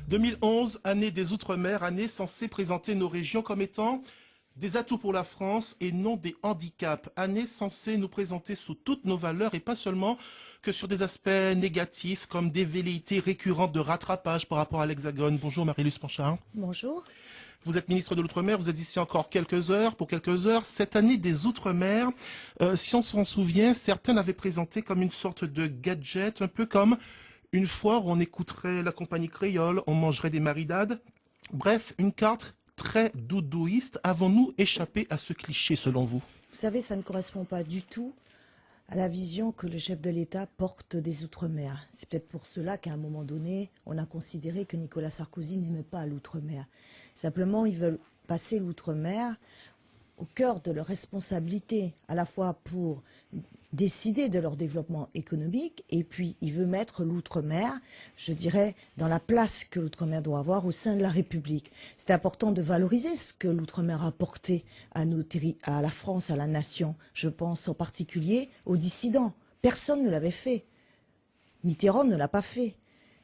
2011, année des Outre-mer, année censée présenter nos régions comme étant des atouts pour la France et non des handicaps. Année censée nous présenter sous toutes nos valeurs et pas seulement que sur des aspects négatifs comme des velléités récurrentes de rattrapage par rapport à l'Hexagone. Bonjour Marie-Luce Panchard. Bonjour. Vous êtes ministre de l'Outre-mer, vous êtes ici encore pour quelques heures. Cette année des Outre-mer, si on s'en souvient, certains l'avaient présenté comme une sorte de gadget, un peu comme une foire où on écouterait la compagnie créole, on mangerait des maridades. Bref, une carte très doudouiste. Avons-nous échappé à ce cliché selon vous? Vous savez, ça ne correspond pas du tout à la vision que le chef de l'État porte des Outre-mer. C'est peut-être pour cela qu'à un moment donné, on a considéré que Nicolas Sarkozy n'aimait pas l'Outre-mer. Simplement, ils veulent passer l'Outre-mer au cœur de leurs responsabilités, à la fois pour décider de leur développement économique, et puis il veut mettre l'outre-mer, je dirais, dans la place que l'outre-mer doit avoir au sein de la République. C'est important de valoriser ce que l'outre-mer a apporté à la France, à la nation. Je pense en particulier aux dissidents. Personne ne l'avait fait. Mitterrand ne l'a pas fait.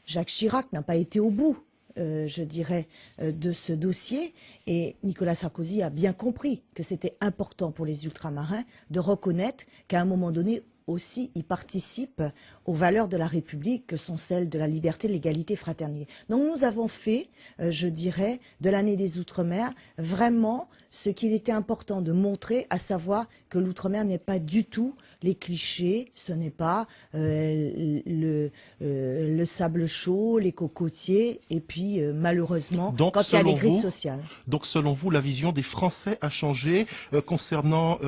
Jacques Chirac n'a pas été au bout. Je dirais, de ce dossier. Et Nicolas Sarkozy a bien compris que c'était important pour les ultramarins de reconnaître qu'à un moment donné aussi, ils participent aux valeurs de la République que sont celles de la liberté, de l'égalité, fraternité. Donc nous avons fait, je dirais, de l'année des Outre-mer, vraiment ce qu'il était important de montrer, à savoir que l'Outre-mer n'est pas du tout les clichés, ce n'est pas le sable chaud, les cocotiers, et puis malheureusement, Donc, quand il y a les crises sociales. Donc selon vous, la vision des Français a changé concernant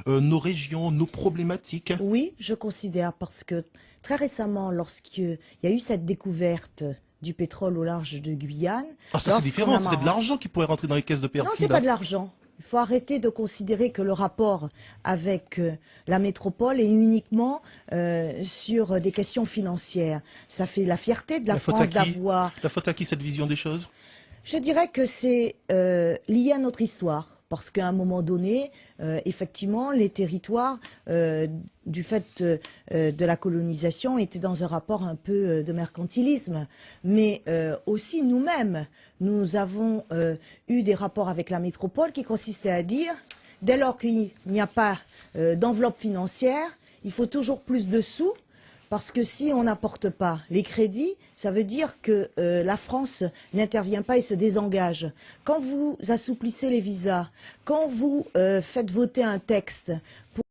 nos régions, nos problématiques? Oui, je considère, parce que très récemment, lorsqu'il y a eu cette découverte du pétrole au large de Guyane... Ah, ça c'est différent, c'est de l'argent qui pourrait rentrer dans les caisses de Bercy. Non, c'est pas de l'argent. Il faut arrêter de considérer que le rapport avec la métropole est uniquement sur des questions financières. Ça fait la fierté de la France d'avoir... La faute à qui, cette vision des choses? Je dirais que c'est lié à notre histoire. Parce qu'à un moment donné, effectivement, les territoires, du fait de la colonisation, étaient dans un rapport un peu de mercantilisme. Mais aussi nous-mêmes, nous avons eu des rapports avec la métropole qui consistaient à dire, dès lors qu'il n'y a pas d'enveloppe financière, il faut toujours plus de sous. Parce que si on n'apporte pas les crédits, ça veut dire que la France n'intervient pas et se désengage. Quand vous assouplissez les visas, quand vous faites voter un texte pour